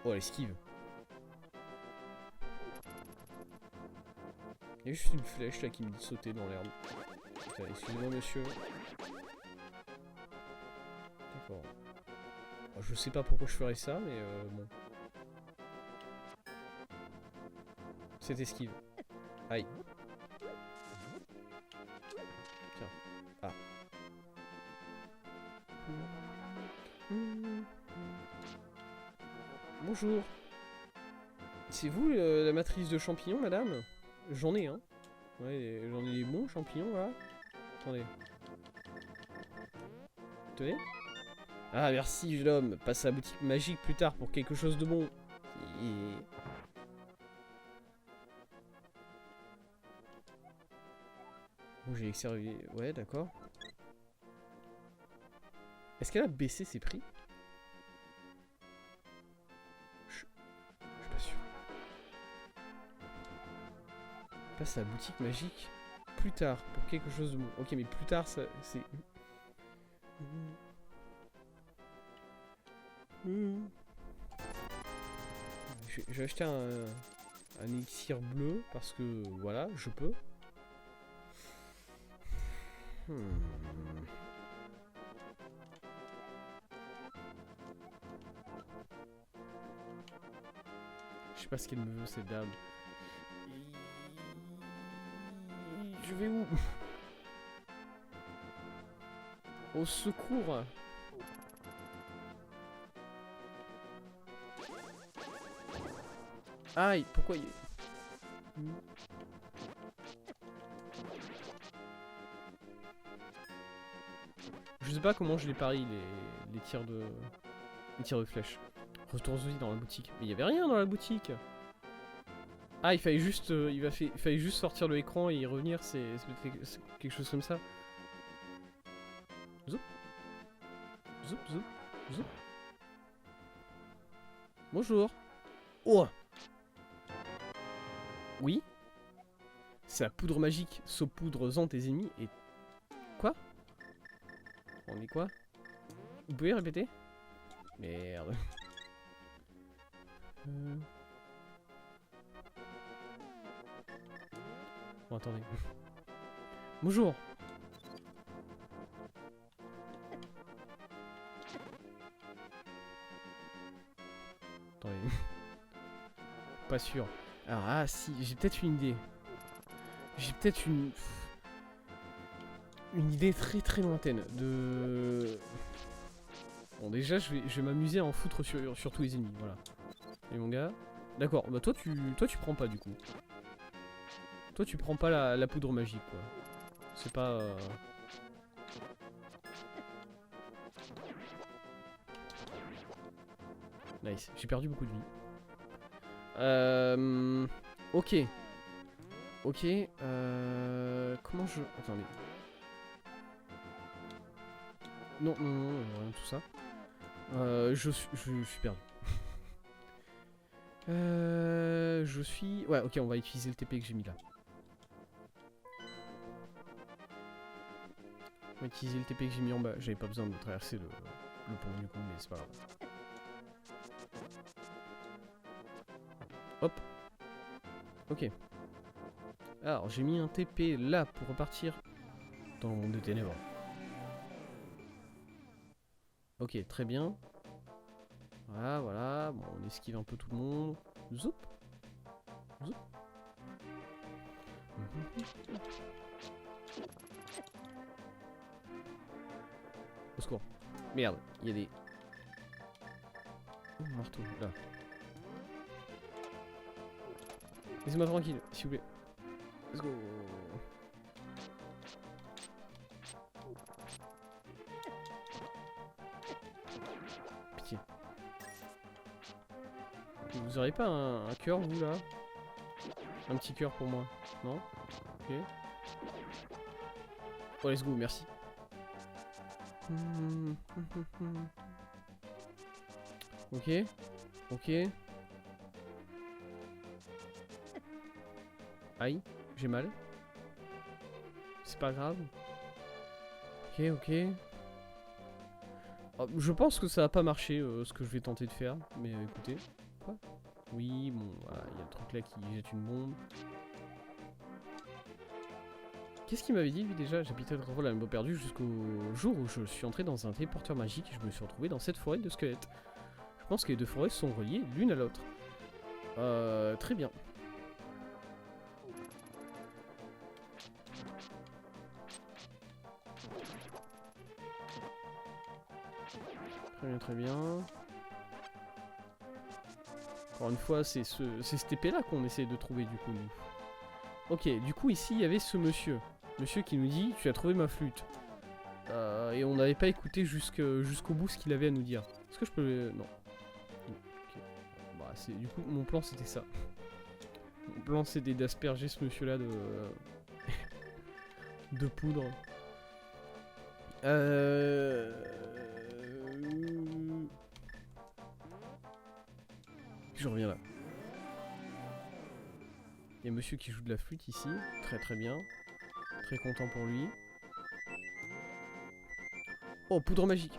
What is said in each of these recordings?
Oh, l'esquive. Il y a juste une flèche là qui me dit de sauter dans l'herbe. Excusez-moi monsieur. D'accord. Je sais pas pourquoi je ferais ça, mais bon. C'est esquive. Aïe. Tiens. Ah. Bonjour. C'est vous la matrice de champignons, madame? J'en ai, hein. Ouais, j'en ai des bons champignons, là. Attendez. Tenez. Ah, merci, jeune homme. Passe à la boutique magique plus tard pour quelque chose de bon. Et... Bon, j'ai exervé. Ouais, d'accord. Est-ce qu'elle a baissé ses prix? Je suis pas sûr. Passe à la boutique magique plus tard pour quelque chose de bon. Ok, mais plus tard, ça, c'est... Je vais acheter un élixir bleu parce que voilà, je peux. Je sais pas ce qu'elle me veut cette dame. Je vais où? Au secours! Aïe, pourquoi il... Je sais pas comment je les parie les tirs de... Les tirs de flèche. Retourne-y dans la boutique. Mais il y avait rien dans la boutique. Ah, il fallait juste, il fallait juste sortir de l'écran et y revenir, c'est quelque chose comme ça. Zoup. Zoup, zoup, zoup. Bonjour. Oh. Oui. C'est la poudre magique. Saupoudre-en tes ennemis et... Quoi? On est quoi? Vous pouvez répéter? Merde. Bon, attendez. Bonjour. Attendez. Pas sûr. Alors, ah si, j'ai peut-être une idée. J'ai peut-être une idée très très lointaine de... Bon, déjà, je vais m'amuser à en foutre sur tous les ennemis, voilà. Et mon gars... D'accord, bah toi tu prends pas du coup. Toi tu prends pas la poudre magique quoi. C'est pas... Nice, j'ai perdu beaucoup de vie. Ok. Ok, comment je... Attendez. Non, non, non, rien de tout ça. Je suis perdu. Je suis... Ouais, ok, on va utiliser le TP que j'ai mis là. On va utiliser le TP que j'ai mis en bas. J'avais pas besoin de traverser le pont du coup, mais c'est pas grave. Hop. Ok. Alors, j'ai mis un TP là pour repartir dans le monde des ténèbres. Ok, très bien. Voilà, voilà. Bon, on esquive un peu tout le monde. Zoup. Zoup. Au secours. Merde, il y a des... Oh, marteau, là. Laissez-moi tranquille, s'il vous plaît. Let's go. Pitié. Vous aurez pas un cœur, vous, là? Un petit cœur pour moi, non? Ok. Oh, let's go, merci. Ok. Ok. Aïe, j'ai mal. C'est pas grave. Ok, ok. Oh, je pense que ça va pas marcher ce que je vais tenter de faire, mais écoutez. Quoi? Oui, bon, voilà, il y a le truc là qui jette une bombe. Qu'est-ce qu'il m'avait dit lui déjà? J'habitais autrefois la Limbo perdue jusqu'au jour où je suis entré dans un téléporteur magique et je me suis retrouvé dans cette forêt de squelettes. Je pense que les deux forêts sont reliées l'une à l'autre. Très bien. Très bien, très bien. Encore une fois, c'est cette épée-là qu'on essaie de trouver du coup, nous. Ok, du coup, ici, il y avait ce monsieur. Monsieur qui nous dit, tu as trouvé ma flûte. Et on n'avait pas écouté jusqu'au bout ce qu'il avait à nous dire. Est-ce que je peux... Non. Ok. Bah, du coup, mon plan, c'était ça. Mon plan, c'était d'asperger ce monsieur-là de... de poudre. Je reviens là. Il y a monsieur qui joue de la flûte ici. Très très bien. Très content pour lui. Oh, poudre magique.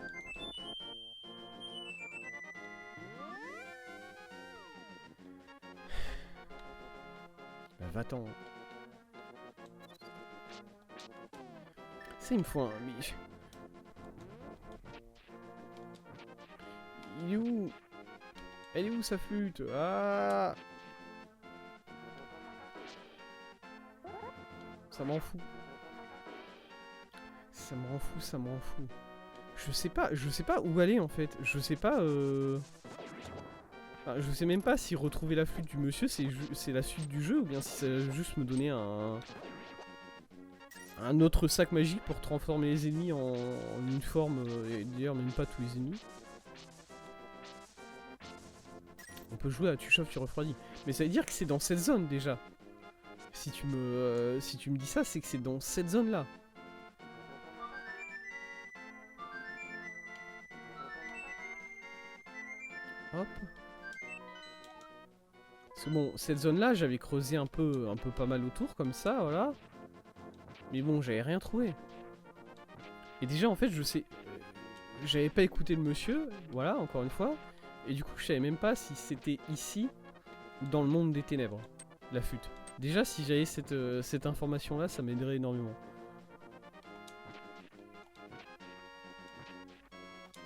Bah, va-t'en. Ça, il me faut un... Mais... Il est où? Elle est où sa flûte? Ah! Ça m'en fout. Ça me rend fou, ça me rend fou. Je sais pas où aller en fait. Je sais pas. Enfin, je sais même pas si retrouver la flûte du monsieur c'est la suite du jeu ou bien si ça va juste me donner un autre sac magique pour transformer les ennemis en une forme. Et d'ailleurs, même pas tous les ennemis. On peut jouer à tu chauffes, tu refroidis. Mais ça veut dire que c'est dans cette zone déjà. Si tu me dis ça, c'est que c'est dans cette zone là. Hop. Parce que bon, cette zone là, j'avais creusé un peu pas mal autour comme ça, voilà. Mais bon, j'avais rien trouvé. Et déjà, en fait, je sais... J'avais pas écouté le monsieur, voilà, encore une fois. Et du coup, je savais même pas si c'était ici ou dans le monde des ténèbres, la flûte. Déjà, si j'avais cette information-là, ça m'aiderait énormément.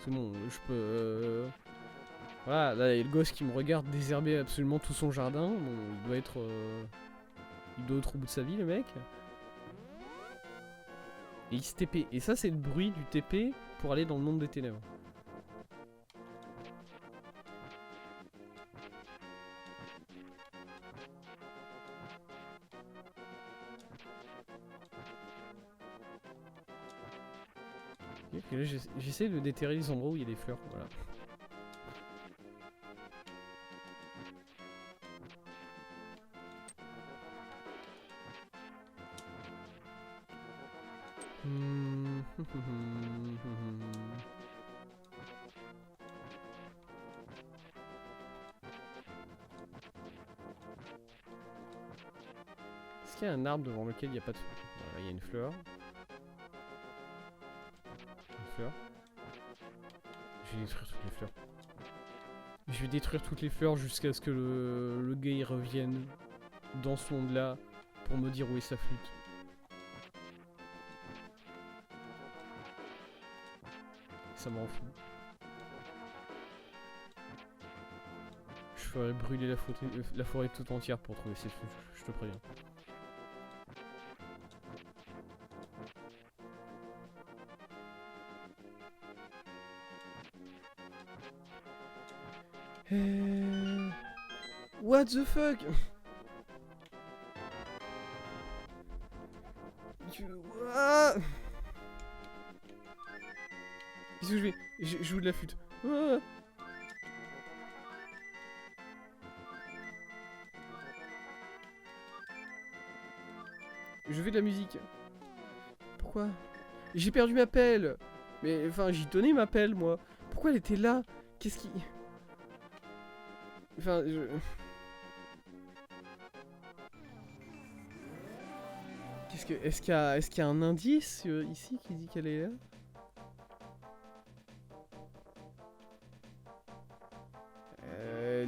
C'est bon, je peux... Voilà, là, il y a le gosse qui me regarde désherber absolument tout son jardin. Bon, il doit être... Il doit être au bout de sa vie, le mec. Et il se TP. Et ça, c'est le bruit du TP pour aller dans le monde des ténèbres. Okay, là, j'essaie de déterrer les endroits où il y a des fleurs. Voilà. Est-ce qu'il y a un arbre devant lequel il n'y a pas de fleurs? Voilà, il y a une fleur. Une fleur. Je vais détruire toutes les fleurs. Je vais détruire toutes les fleurs jusqu'à ce que le gars il revienne dans ce monde-là pour me dire où est sa flûte. Ça m'en fout. Je ferais brûler la forêt tout entière pour trouver cette flûte, je te préviens. What the fuck? Qu'est-ce que je fais? Je joue de la flûte. Je fais de la musique. Pourquoi? J'ai perdu ma pelle. Mais enfin, j'y tenais ma pelle, moi. Pourquoi elle était là? Qu'est-ce qui... Enfin, Est-ce qu'il y a un indice ici qui dit qu'elle est là?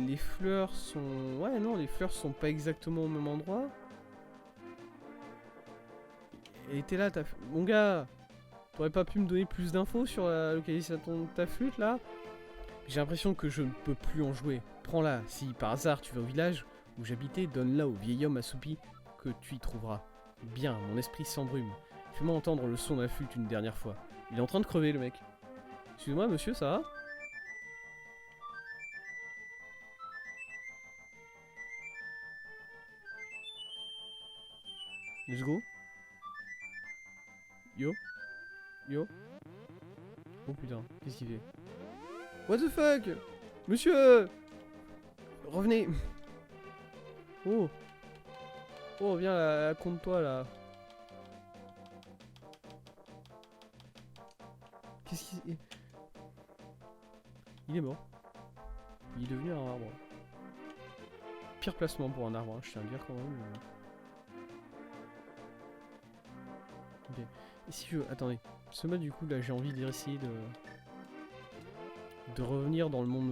les fleurs sont... Ouais, non, les fleurs sont pas exactement au même endroit. Elle était là, mon gars. T'aurais pas pu me donner plus d'infos sur la localisation de ta flûte, là? J'ai l'impression que je ne peux plus en jouer. Prends-la, si par hasard tu vas au village où j'habitais, donne-la au vieil homme assoupi que tu y trouveras. Bien, mon esprit s'embrume. Fais-moi entendre le son de la flûte une dernière fois. Il est en train de crever, le mec. Excusez-moi, monsieur, ça va? Let's go. Yo. Yo. Oh putain, qu'est-ce qu'il fait? What the fuck? Monsieur! Revenez! Oh! Oh, viens, compte-toi là. Qu'est-ce qu'il... Il est mort. Il est devenu un arbre. Pire placement pour un arbre, hein, je tiens à le dire quand même. Ok. Et si je... Attendez. Ce mode du coup là j'ai envie d'essayer de revenir dans le monde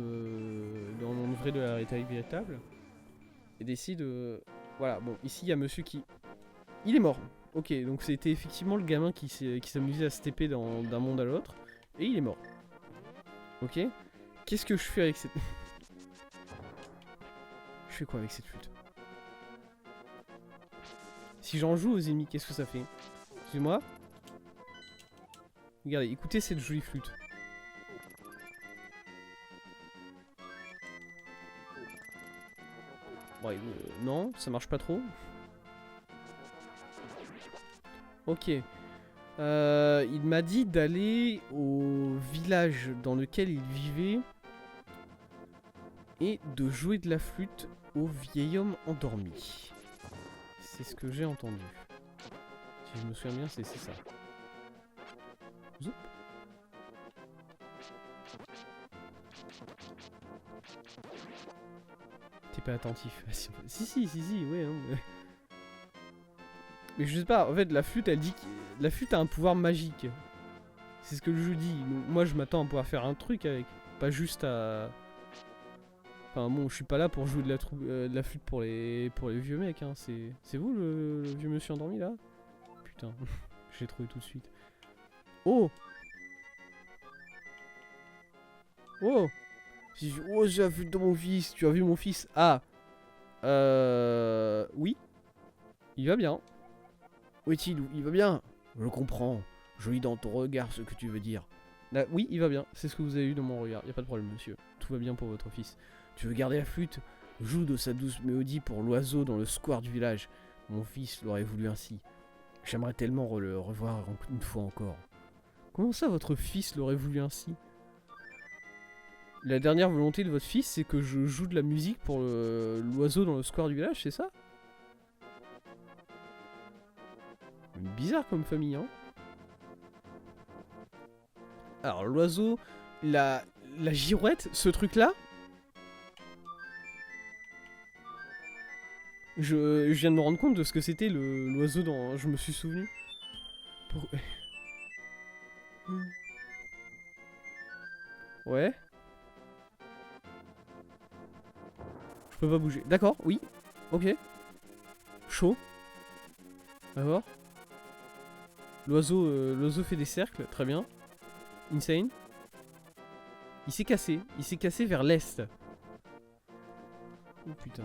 vrai de la réalité véritable. Et d'essayer de... Voilà, bon, ici il y a monsieur qui... Il est mort. Ok, donc c'était effectivement le gamin qui s'amusait à se TP d'un monde à l'autre. Et il est mort. Ok. Qu'est-ce que je fais avec cette... Je fais quoi avec cette flûte? Si j'en joue aux ennemis, qu'est-ce que ça fait? Excusez-moi. Regardez, écoutez cette jolie flûte. Ouais, non, ça marche pas trop. Ok. Il m'a dit d'aller au village dans lequel il vivait et de jouer de la flûte au vieil homme endormi. C'est ce que j'ai entendu. Si je me souviens bien, c'est ça. Zoup. T'es pas attentif. Si, ouais. Hein. Mais je sais pas, en fait, la flûte, elle dit que... La flûte a un pouvoir magique. C'est ce que le jeu dit. Donc, moi, je m'attends à pouvoir faire un truc avec. Pas juste à... Enfin bon, je suis pas là pour jouer de la flûte pour les vieux mecs. Hein. C'est vous, le vieux monsieur endormi, là? Putain, je l'ai trouvé tout de suite. Oh! Oh! Oh, j'ai la flûte de mon fils. Tu as vu mon fils? Ah! Oui. Il va bien. Où est-il? Il va bien. Je comprends. Je lis dans ton regard ce que tu veux dire. Là, oui, il va bien. C'est ce que vous avez eu dans mon regard. Y a pas de problème, monsieur. Tout va bien pour votre fils. Tu veux garder la flûte? Joue de sa douce mélodie pour l'oiseau dans le square du village. Mon fils l'aurait voulu ainsi. J'aimerais tellement le revoir une fois encore. Comment ça, votre fils l'aurait voulu ainsi? La dernière volonté de votre fils, c'est que je joue de la musique pour l'oiseau dans le square du village, c'est ça? Bizarre comme famille, hein. Alors, l'oiseau, la girouette, ce truc-là. Je viens de me rendre compte de ce que c'était l'oiseau dans... Je me suis souvenu. Ouais. Je peux pas bouger. D'accord, oui. Ok. Chaud. D'accord. L'oiseau fait des cercles, très bien. Insane. Il s'est cassé. Il s'est cassé vers l'est. Oh putain.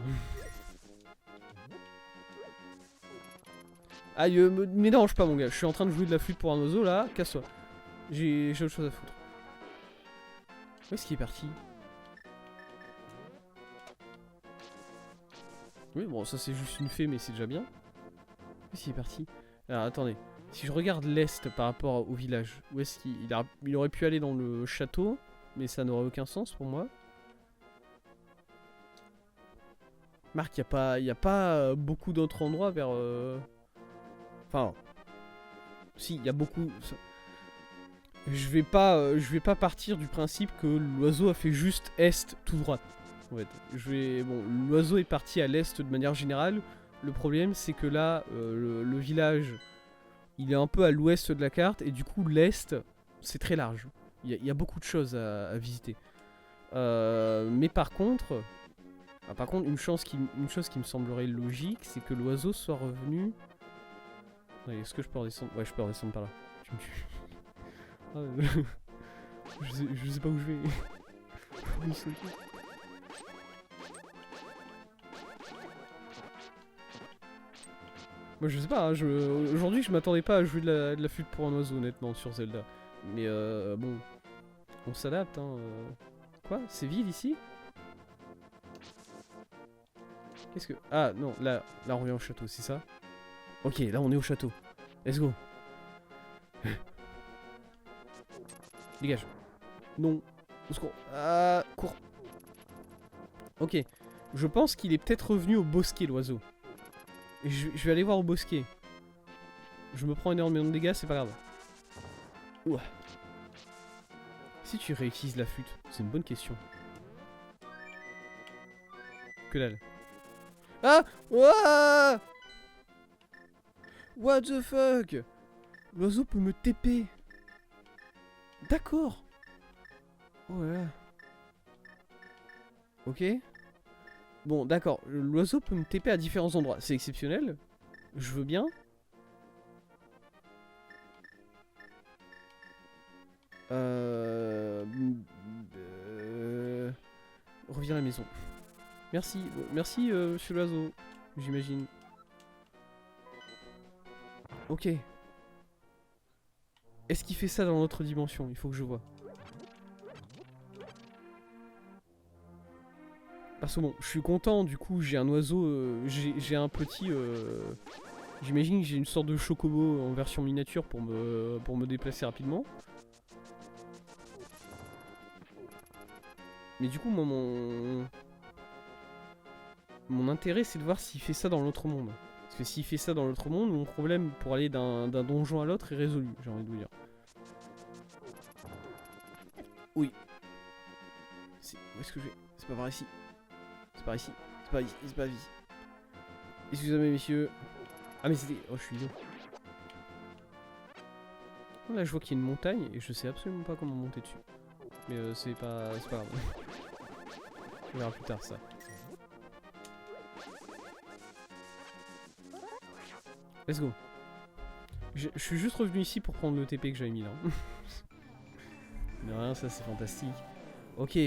Aïe, me dérange pas mon gars. Je suis en train de jouer de la flûte pour un oiseau là. Casse-toi. J'ai autre chose à foutre. Où est-ce qu'il est parti? Oui, bon, ça c'est juste une fée, mais c'est déjà bien. Où est-ce qu'il est parti? Alors attendez. Si je regarde l'est par rapport au village, où est-ce qu'il aurait pu aller dans le château, mais ça n'aurait aucun sens pour moi. Marc, il n'y a pas beaucoup d'autres endroits vers... Enfin... Si, il y a beaucoup... Je vais pas partir du principe que l'oiseau a fait juste est tout droit. En fait, bon, l'oiseau est parti à l'est de manière générale. Le problème, c'est que là, le village... Il est un peu à l'ouest de la carte et du coup l'est c'est très large. Il y a beaucoup de choses à visiter. Mais par contre, Ah, par contre, une chose qui me semblerait logique, c'est que l'oiseau soit revenu... Est-ce que je peux redescendre? Ouais, je peux redescendre par là. Tu me tues. Ah, je sais pas où je vais. Moi je sais pas, hein, aujourd'hui je m'attendais pas à jouer de la flûte pour un oiseau honnêtement sur Zelda. Mais bon, on s'adapte hein. Quoi? C'est vide ici? Qu'est-ce que... Ah non, là on revient au château, c'est ça? Ok, là on est au château. Let's go. Dégage. Non. Au secours. Ah, cours. Ok. Je pense qu'il est peut-être revenu au bosquet l'oiseau. Je vais aller voir au bosquet. Je me prends énormément de dégâts, c'est pas grave. Ouah. Si tu réutilises la flûte, c'est une bonne question. Que dalle. Ah! Ouah! What the fuck? L'oiseau peut me TP. D'accord. Oh là là. Ok. Bon, d'accord. L'oiseau peut me TP à différents endroits. C'est exceptionnel. Je veux bien. Reviens à la maison. Merci. Merci, monsieur l'oiseau. J'imagine. Ok. Est-ce qu'il fait ça dans l'autre dimension? Il faut que je vois. Parce que bon, je suis content, du coup, j'ai un oiseau, j'ai un petit... J'imagine que j'ai une sorte de chocobo en version miniature pour me déplacer rapidement. Mais du coup, moi, mon intérêt, c'est de voir s'il fait ça dans l'autre monde. Parce que s'il fait ça dans l'autre monde, mon problème pour aller d'un donjon à l'autre est résolu, j'ai envie de vous dire. Oui. Où est-ce que je vais? C'est pas par ici. C'est par ici. C'est pas ici. C'est pas ici. Excusez-moi, messieurs. Ah, mais c'était... Oh, je suis idiot. Là, je vois qu'il y a une montagne et je sais absolument pas comment monter dessus. Mais c'est pas grave. On verra plus tard ça. Let's go. Je suis juste revenu ici pour prendre le TP que j'avais mis là. Mais rien, ça c'est fantastique. Ok.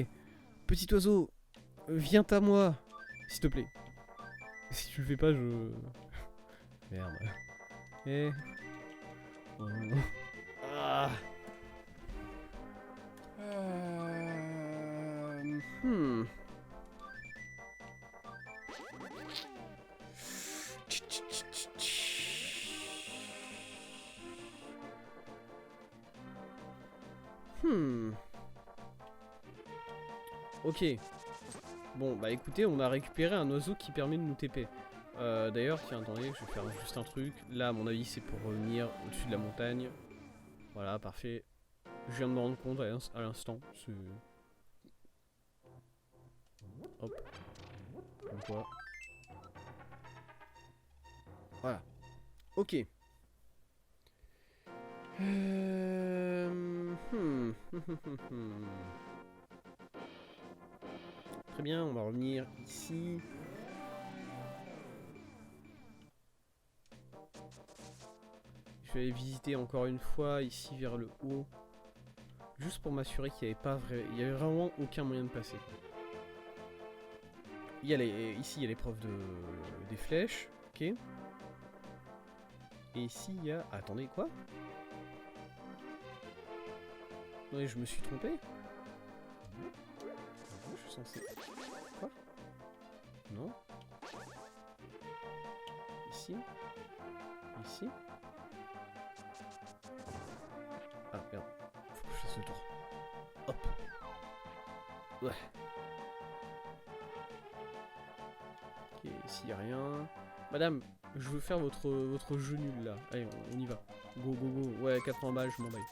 Petit oiseau, viens à moi. S'il te plaît. Si tu le fais pas, je... Merde. Eh. Oh. Ah. Hmm. Ok. Bon, bah écoutez, on a récupéré un oiseau qui permet de nous TP. D'ailleurs, tiens, attendez, je vais faire juste un truc. Là, à mon avis, c'est pour revenir au-dessus de la montagne. Voilà, parfait. Je viens de me rendre compte à l'instant. Hop. Comme quoi. Voilà. Ok. Très bien, on va revenir ici. Je vais aller visiter encore une fois ici vers le haut. Juste pour m'assurer qu'il n'y avait vraiment aucun moyen de passer. Ici il y a l'épreuve des flèches. Ok. Et ici il y a... Ah, attendez, quoi? Ouais, je me suis trompé. Je suis censé... Quoi? Non. Ici. Ici. Ah, merde. Faut que je fasse le tour. Hop. Ouais. Ok, ici y a rien. Madame, je veux faire votre jeu nul là. Allez, on y va. Go, go, go. Ouais, 80 balles, je m'en baille.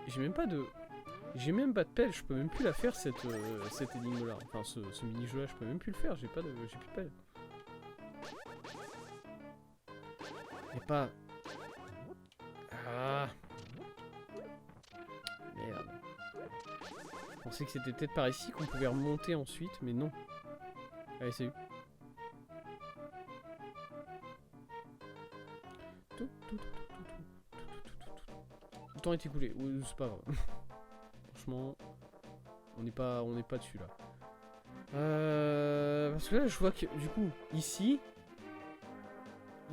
J'ai même pas de... J'ai même pas de pelle, je peux même plus la faire cette énigme là. Enfin ce mini-jeu là, je peux même plus le faire, j'ai plus de pelle. Y'a pas... Ah. Merde. pensais que c'était peut-être par ici qu'on pouvait remonter ensuite, mais non. Allez, salut. Le temps est écoulé, c'est pas grave. Franchement, on n'est pas dessus là. Parce que là, je vois que du coup, ici,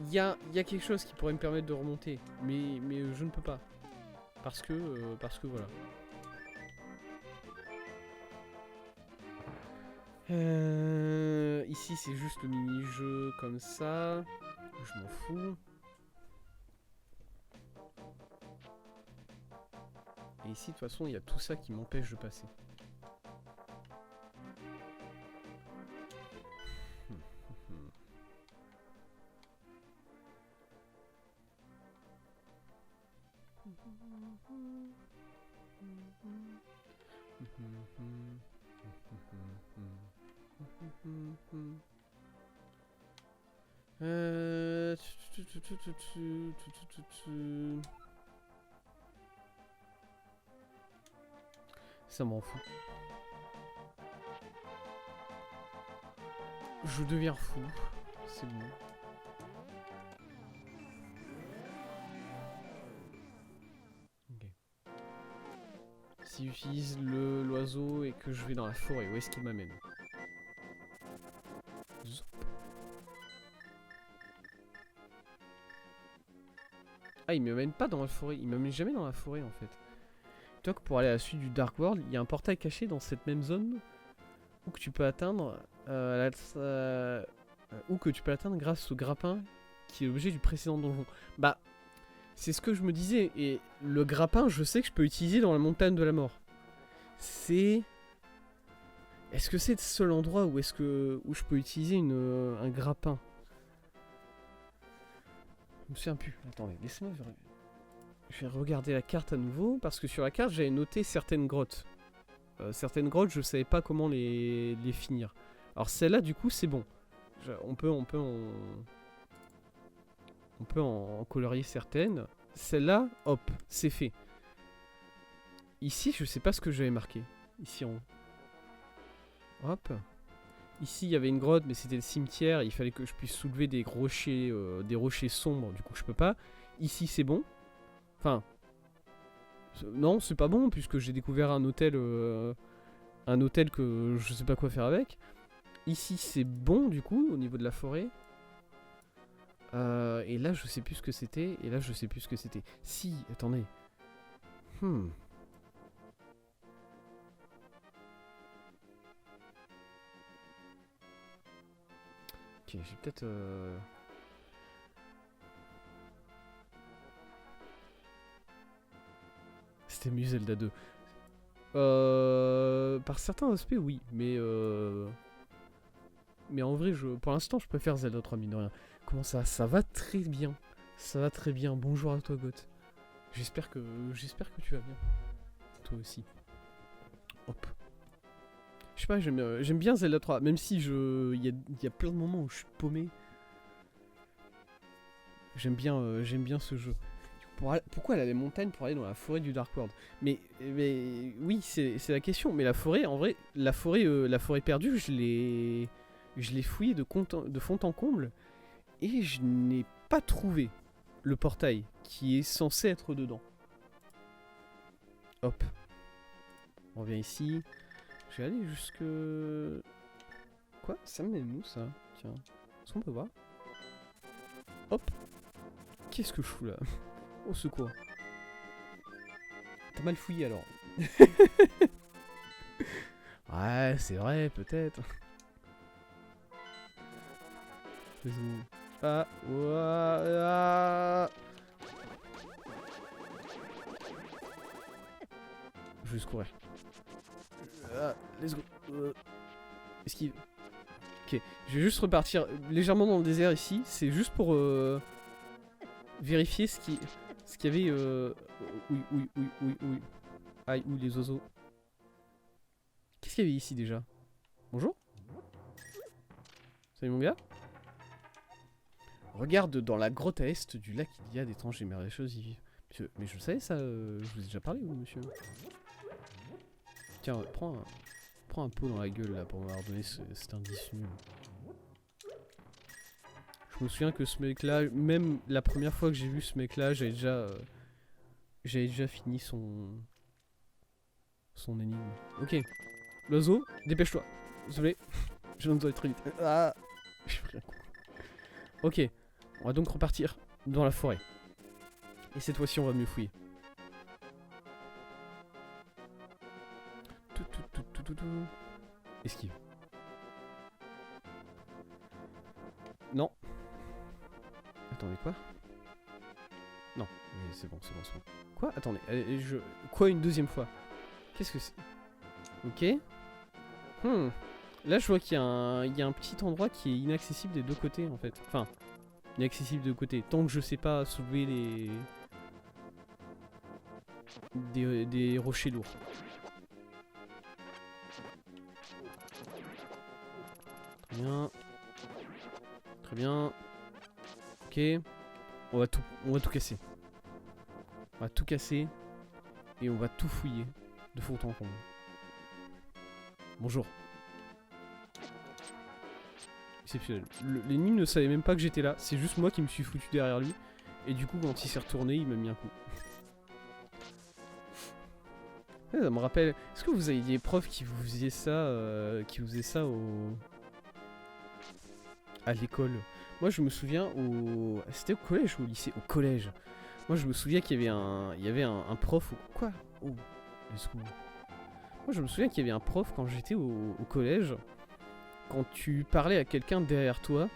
il y a quelque chose qui pourrait me permettre de remonter, mais je ne peux pas. Parce que voilà. Ici, c'est juste le mini-jeu comme ça. Je m'en fous. Et ici, de toute façon, il y a tout ça qui m'empêche de passer. Ça m'en fout. Je deviens fou. C'est bon. Ok. Si j'utilise l'oiseau et que je vais dans la forêt, où est-ce qu'il m'amène? Ah, il m'amène pas dans la forêt. Il m'amène jamais dans la forêt en fait. Toi que pour aller à la suite du Dark World, il y a un portail caché dans cette même zone où que tu peux atteindre grâce au grappin qui est l'objet du précédent donjon. Bah, c'est ce que je me disais. Et le grappin, je sais que je peux utiliser dans la montagne de la mort. C'est... Est-ce que c'est le seul endroit où je peux utiliser un grappin? Je me souviens plus. Attendez, laissez-moi... Je vais regarder la carte à nouveau, parce que sur la carte, j'avais noté certaines grottes. Certaines grottes, je savais pas comment les finir. Alors celle-là, du coup, c'est bon. On peut en colorier certaines. Celle-là, hop, c'est fait. Ici, je sais pas ce que j'avais marqué. Ici en haut. Hop. Ici, il y avait une grotte, mais c'était le cimetière. Il fallait que je puisse soulever des rochers sombres. Du coup, je peux pas. Ici, c'est bon. Enfin... Non, c'est pas bon, puisque j'ai découvert un hôtel que je sais pas quoi faire avec. Ici, c'est bon, du coup, au niveau de la forêt. Et là, je sais plus ce que c'était. Et là, je sais plus ce que c'était. Si, attendez. Ok, j'ai peut-être... C'était mieux Zelda 2. Par certains aspects, oui. Mais en vrai, pour l'instant, je préfère Zelda 3, mine de rien. Comment ça? Ça va très bien. Ça va très bien. Bonjour à toi, Goth. J'espère que tu vas bien. Toi aussi. Hop. Je sais pas, j'aime bien Zelda 3. Même si il y a plein de moments où je suis paumé. J'aime bien ce jeu. Pourquoi elle a les montagnes pour aller dans la forêt du Dark World? Mais oui, c'est la question. Mais la forêt, en vrai, la forêt perdue, je l'ai fouillée de fond en comble. Et je n'ai pas trouvé le portail qui est censé être dedans. Hop. On revient ici. Je vais aller jusque... Quoi? Ça mène où ça? Tiens. Est-ce qu'on peut voir? Hop. Qu'est-ce que je fous là? Au secours. T'as mal fouillé alors. Ouais, c'est vrai, peut-être. Ah, ouah. Je vais juste courir. Let's go. Esquive. Ok, je vais juste repartir légèrement dans le désert ici. C'est juste pour vérifier ce qu'il y avait. Oui. Aïe, où les oiseaux. Qu'est-ce qu'il y avait ici déjà? Bonjour. Salut mon gars. Regarde dans la grotte à est du lac, il y a d'étranges et merveilleuses choses y vivent. Monsieur, mais je le savais ça, je vous ai déjà parlé, vous, monsieur. Tiens, prends un pot dans la gueule là pour m'avoir donné cet indice nul. Je me souviens que ce mec là, même la première fois que j'ai vu ce mec là, j'avais déjà fini son énigme. Ok, l'oiseau, dépêche-toi. Désolé, je viens de dois aller très vite. Ah, je fais rien. Ok, on va donc repartir dans la forêt. Et cette fois-ci, on va mieux fouiller. Esquive. Non. Attendez, quoi? Non, mais c'est bon, c'est bon, c'est bon. Quoi? Attendez, quoi une deuxième fois? Qu'est-ce que c'est? Ok. Là, je vois qu'il y a un petit endroit qui est inaccessible des deux côtés, en fait. Enfin, inaccessible des deux côtés. Tant que je sais pas soulever des rochers lourds. Très bien. Très bien. Ok. On va tout casser. On va tout casser. Et on va tout fouiller. De fond en comble. Bonjour. Exceptionnel. L'ennemi ne savait même pas que j'étais là. C'est juste moi qui me suis foutu derrière lui. Et du coup, quand il s'est retourné, il m'a mis un coup. Ça me rappelle. Est-ce que vous avez des profs qui vous faisaient ça, à l'école? Moi, je me souviens au. C'était au collège ou au lycée? Au collège. Moi, je me souviens qu'il y avait un prof. Quoi? Oh, let's go. Moi, je me souviens qu'il y avait un prof quand j'étais au collège. Quand tu parlais à quelqu'un derrière toi,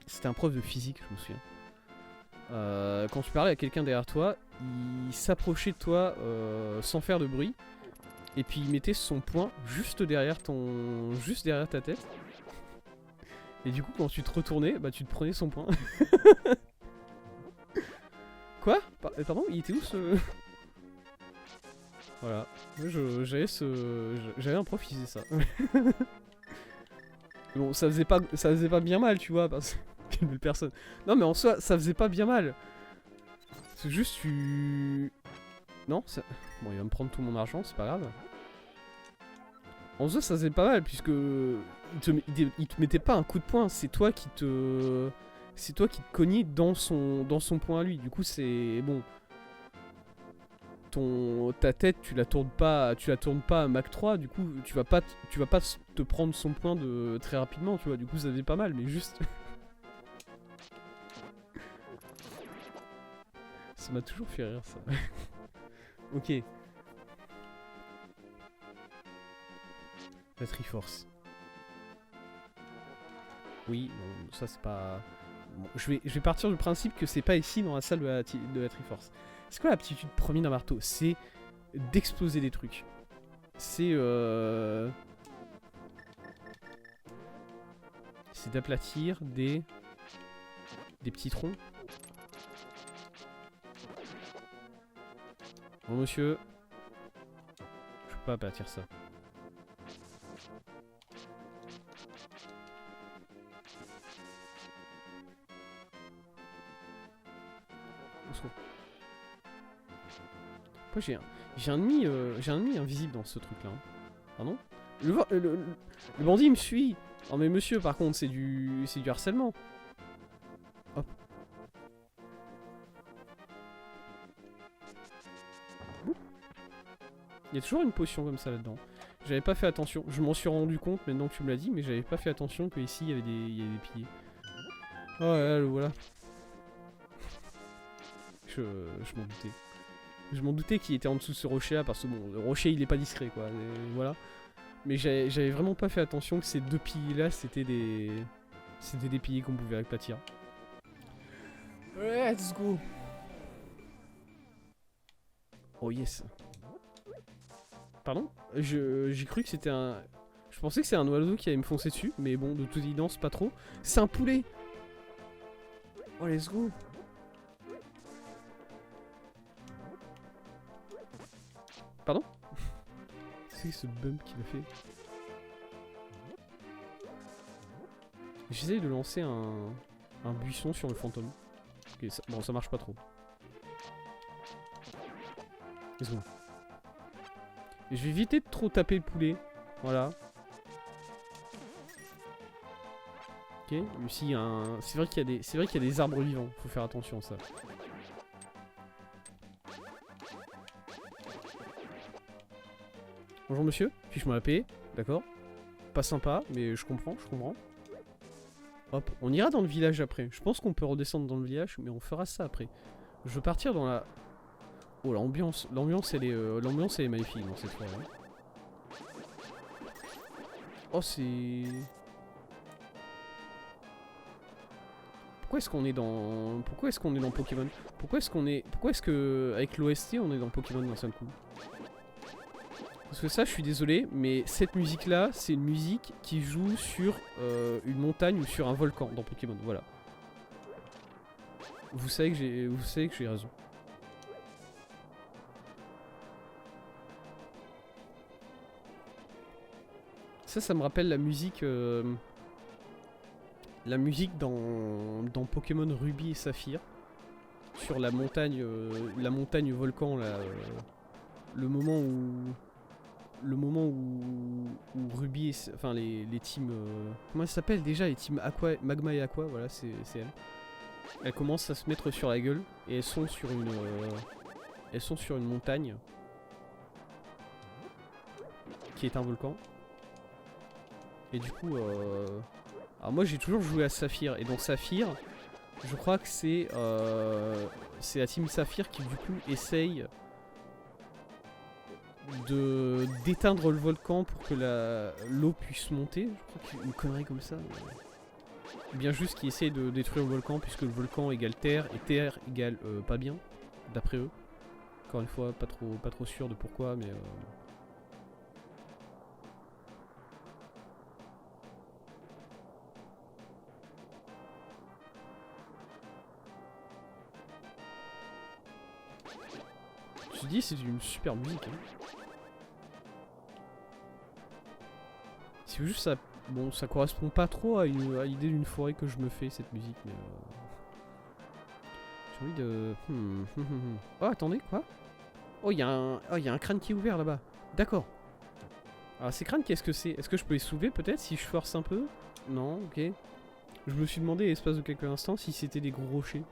c'était un prof de physique, je me souviens. Quand tu parlais à quelqu'un derrière toi, il s'approchait de toi sans faire de bruit. Et puis il mettait son poing juste derrière ta tête. Et du coup, quand tu te retournais, bah tu te prenais son poing. Quoi? Pardon, il était où ce... Voilà. Moi, j'avais un prof qui faisait ça. Bon, ça faisait pas bien mal, tu vois, parce que quelle belle personne. Non, mais en soi, ça faisait pas bien mal. C'est juste tu... Non, ça... Bon, il va me prendre tout mon argent, c'est pas grave. En soi, ça faisait pas mal, puisque... Il te mettait pas un coup de poing, c'est toi qui te... C'est toi qui te cognais dans son poing à lui. Du coup, c'est... Bon... Ta tête, tu la tournes pas à Mach 3, du coup, tu vas pas te prendre son point très rapidement, tu vois. Du coup, ça faisait pas mal, mais juste... Ça m'a toujours fait rire, ça. Ok. La Triforce. Oui, bon, ça c'est pas... Bon, je vais partir du principe que c'est pas ici dans la salle de la Triforce. C'est quoi l'aptitude première d'un marteau? C'est d'exploser des trucs. C'est d'aplatir des petits troncs. Bon monsieur, je peux pas aplatir ça. Pourquoi j'ai un ennemi invisible dans ce truc là. Pardon? Le bandit me suit. Oh mais monsieur, par contre, c'est du harcèlement. Hop. Il y a toujours une potion comme ça là-dedans. J'avais pas fait attention. Je m'en suis rendu compte maintenant que tu me l'as dit, mais j'avais pas fait attention que ici il y avait des piliers. Oh là, le voilà. Je m'en doutais. Je m'en doutais qu'il était en dessous de ce rocher là, parce que bon, le rocher il est pas discret quoi. Et voilà. Mais j'avais vraiment pas fait attention que ces deux piliers là c'était des piliers qu'on pouvait aplatir. Let's go. Oh yes. Pardon? J'ai cru que c'était un... Je pensais que c'était un oiseau qui allait me foncer dessus, mais bon, de toute évidence, pas trop. C'est un poulet! Oh, let's go! Pardon? C'est ce bump qu'il a fait. J'essaye de lancer un buisson sur le fantôme. Okay, bon, ça marche pas trop. Let's go. Et je vais éviter de trop taper le poulet. Voilà. Ok, ici il y a un... C'est vrai qu'il y a des arbres vivants, faut faire attention à ça. Bonjour monsieur, fiche-moi la paix, d'accord. Pas sympa, mais je comprends, je comprends. Hop, on ira dans le village après. Je pense qu'on peut redescendre dans le village, mais on fera ça après. Je veux partir dans la... Oh, l'ambiance elle est magnifique dans cette forêt. Oh, c'est... Pourquoi est-ce qu'on est dans... Pourquoi est-ce qu'on est dans Pokémon? Pourquoi est-ce que avec l'OST on est dans Pokémon d'un seul coup? Parce que ça, je suis désolé, mais cette musique-là, c'est une musique qui joue sur une montagne ou sur un volcan dans Pokémon. Voilà. Vous savez que j'ai raison. Ça me rappelle la musique dans Pokémon Ruby et Saphir. Sur la montagne volcan, là, le moment où Ruby et, enfin les teams... comment ça s'appelle déjà, les teams Aqua, Magma et Aqua, voilà, c'est elle. Elles commencent à se mettre sur la gueule et elles sont sur une montagne qui est un volcan. Et du coup, alors moi j'ai toujours joué à Saphir, et dans Saphir, je crois que c'est la team Saphir qui du coup essaye d'éteindre le volcan pour que l'eau puisse monter. Je crois qu'une connerie comme ça. Ou bien juste qui essaye de détruire le volcan puisque le volcan égale terre et terre égale pas bien, d'après eux. Encore une fois, pas trop sûr de pourquoi, mais... Je dis, c'est une super musique. Hein. C'est juste ça. Bon, ça correspond pas trop à l'idée d'une forêt que je me fais, cette musique, mais... J'ai envie de... Oh, attendez, quoi? Oh, il y a un crâne qui est ouvert là-bas. D'accord. Alors, ces crânes, qu'est-ce que c'est? Est-ce que je peux les soulever, peut-être, si je force un peu? Non, ok. Je me suis demandé, l'espace de quelques instants, si c'était des gros rochers.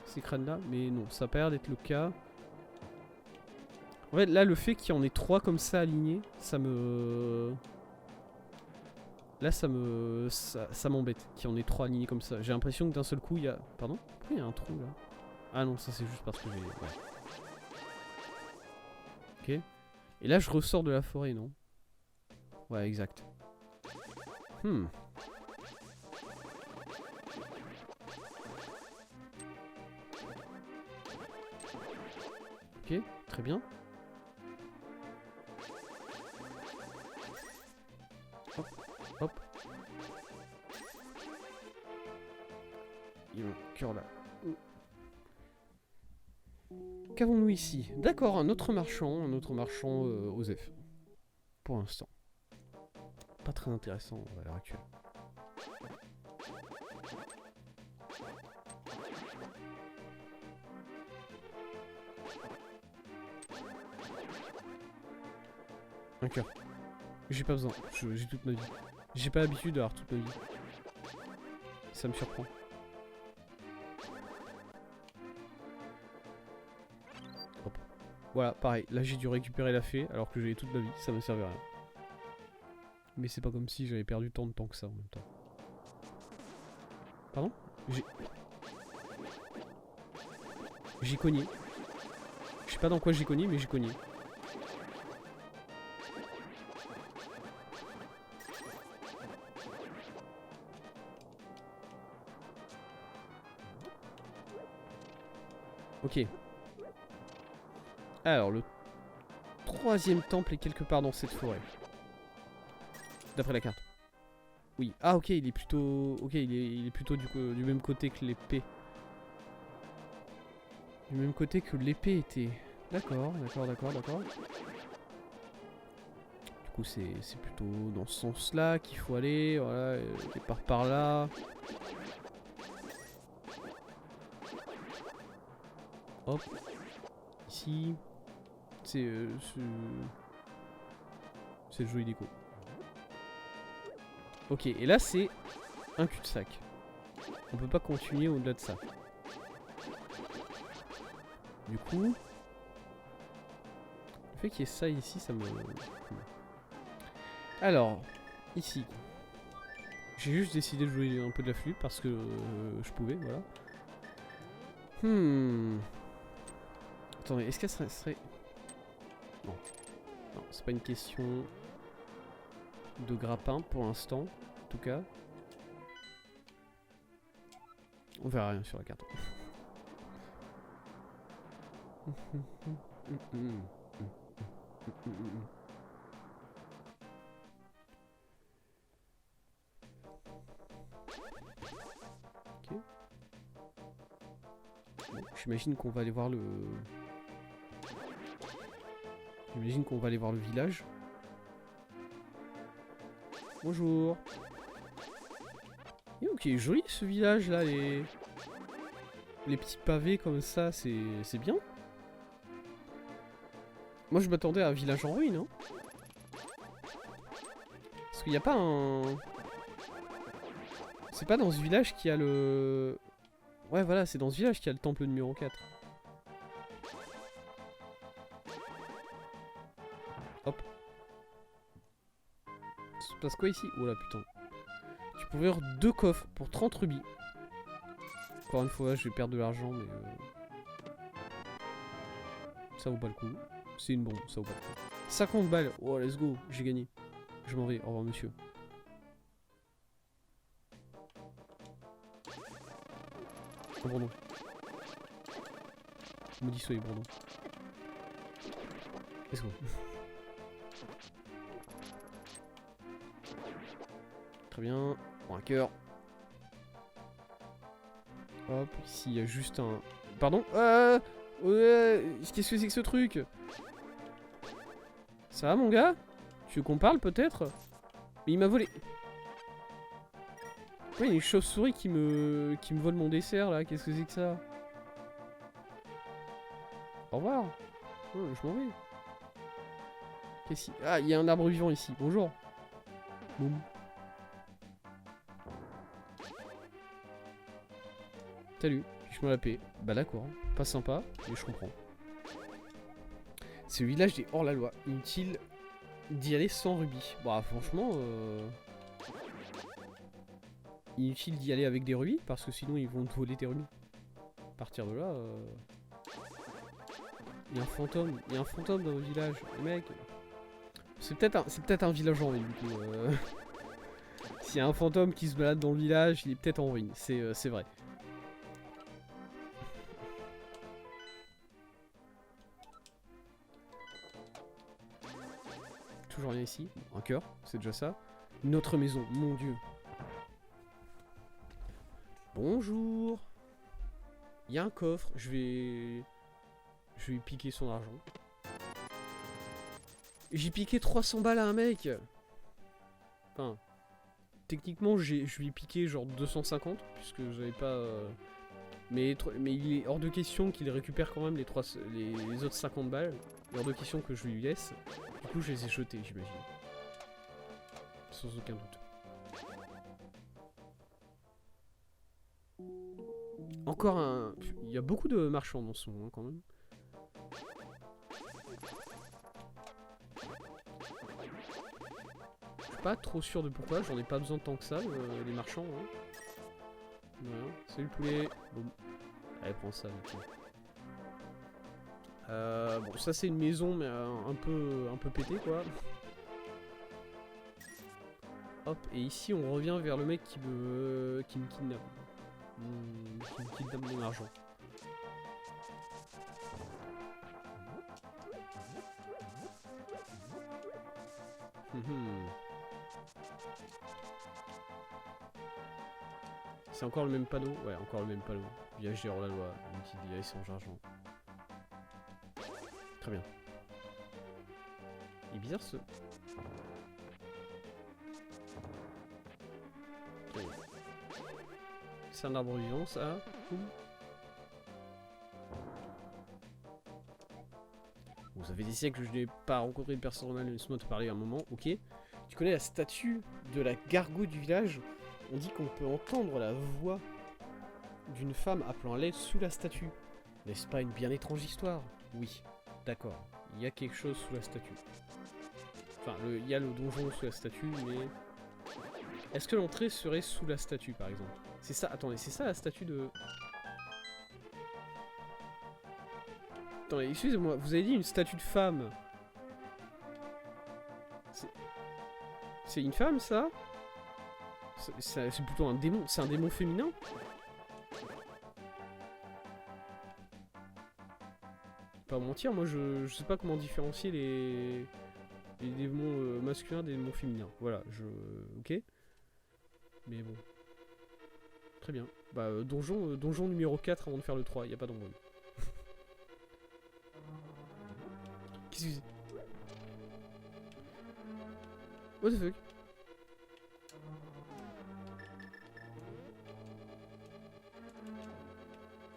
Ces crânes-là, mais non, ça a pas l'air d'être le cas. En fait, là, le fait qu'il y en ait 3 comme ça alignés, ça me... Là, ça m'embête qu'il y en ait 3 alignés comme ça. J'ai l'impression que d'un seul coup, il y a... Pardon? Pourquoi il y a un trou, là? Ah non, ça, c'est juste parce que j'ai... Ouais. Ok. Et là, je ressors de la forêt, non? Ouais, exact. Ok, très bien. Hop, hop. Il y a un cœur là. Qu'avons-nous ici? D'accord, un autre marchand Osef. Pour l'instant. Pas très intéressant à l'heure actuelle. Un cœur. J'ai pas besoin, j'ai toute ma vie. J'ai pas l'habitude d'avoir toute ma vie. Ça me surprend. Hop. Voilà, pareil. Là j'ai dû récupérer la fée alors que j'avais toute ma vie. Ça me servait à rien. Mais c'est pas comme si j'avais perdu tant de temps que ça en même temps. Pardon? J'ai cogné. Je sais pas dans quoi j'ai cogné, mais j'ai cogné. Ok. Alors, le 3e temple est quelque part dans cette forêt. D'après la carte. Oui. Ah, ok, il est plutôt... Ok, il est plutôt du même côté que l'épée. Du même côté que l'épée était. D'accord, d'accord. Du coup, c'est plutôt dans ce sens-là qu'il faut aller. Voilà, départ par là. Hop. Ici. C'est... cette jolie déco. Ok, et là c'est un cul-de-sac. On peut pas continuer au-delà de ça. Du coup, le fait qu'il y ait ça ici, ça me... Alors, ici, j'ai juste décidé de jouer un peu de la flûte parce que je pouvais, voilà. Attendez, est-ce qu'elle serait... Non. Non, c'est pas une question de grappin pour l'instant, en tout cas. On verra rien sur la carte. Ok. Bon, j'imagine qu'on va aller voir le... J'imagine qu'on va aller voir le village. Bonjour. Et ok, joli ce village là, les petits pavés comme ça, c'est bien. Moi je m'attendais à un village en ruine, hein. Parce qu'il n'y a pas un... C'est pas dans ce village qu'il y a le... Ouais voilà, c'est dans ce village qu'il y a le temple numéro 4. Hop. Ça se passe quoi ici? Oh là putain. Tu peux ouvrir 2 coffres pour 30 rubis. Encore une fois, je vais perdre de l'argent, mais... Ça vaut pas le coup. C'est une bombe, ça vaut pas le coup. 50 balles. Oh, let's go, j'ai gagné. Je m'en vais, au revoir monsieur. Oh, Bourdon. Maudit soyez Bourdon. Let's go. Très bien. Bon, un cœur. Hop, ici il y a juste un... Pardon. Qu'est-ce que c'est que ce truc? Ça va mon gars? Tu veux qu'on parle peut-être? Mais il m'a volé. Oui, il y a une chauve-souris qui me vole mon dessert là. Qu'est-ce que c'est que ça? Au revoir. Oh, je m'en vais. Qu'est-ce qu'il... Ah, il y a un arbre vivant ici. Bonjour. Boum. Salut, je me la paix. Bah d'accord, pas sympa, mais je comprends. C'est le village des hors-la-loi. Inutile d'y aller sans rubis. Bah franchement, inutile d'y aller avec des rubis, parce que sinon ils vont te voler tes rubis. À partir de là, il y a un fantôme. Il y a un fantôme dans le village. Mec, c'est peut-être un village en ruine du coup. S'il y a un fantôme qui se balade dans le village, il est peut-être en ruine. C'est vrai. Toujours rien ici. Un cœur, c'est déjà ça. Notre maison, mon dieu. Bonjour. Il y a un coffre, je vais lui piquer son argent. J'ai piqué 300 balles à un mec. Enfin, techniquement, je lui ai piqué genre 250, puisque j'avais pas... Mais il est hors de question qu'il récupère quand même les autres 50 balles. Il est hors de question que je lui laisse. Du coup, je les ai jetés, j'imagine. Sans aucun doute. Encore un... Il y a beaucoup de marchands dans ce monde, quand même. Je suis pas trop sûr de pourquoi, j'en ai pas besoin tant que ça, les marchands. Hein. Voilà. Salut le poulet. Bon. Allez, prends ça. Bon, ça c'est une maison, mais un peu pétée, quoi. Hop, et ici on revient vers le mec qui me kidnappe. Qui me kidnappe mon argent. C'est encore le même panneau? Ouais, encore le même panneau. Village des hors-la-loi, inutile d'y aller sans argent. Très bien. Il est bizarre ce... Okay. C'est un arbre vivant ça. Bon, ça fait des siècles que je n'ai pas rencontré une personne normale, laisse-moi te parler un moment, ok. Tu connais la statue de la gargouille du village? On dit qu'on peut entendre la voix d'une femme appelant à l'aide sous la statue. N'est-ce pas une bien étrange histoire? Oui, d'accord. Il y a quelque chose sous la statue. Enfin, il y a le donjon sous la statue, mais... Est-ce que l'entrée serait sous la statue, par exemple? C'est ça, attendez, c'est ça la statue de... Attendez, excusez-moi, vous avez dit une statue de femme. C'est une femme, ça? C'est plutôt un démon, c'est un démon féminin? Pas mentir, moi je sais pas comment différencier les démons masculins des démons féminins. Voilà, ok. Mais bon. Très bien. Bah, donjon numéro 4 avant de faire le 3, y a pas d'embrouille. Qu'est-ce que c'est? What the fuck?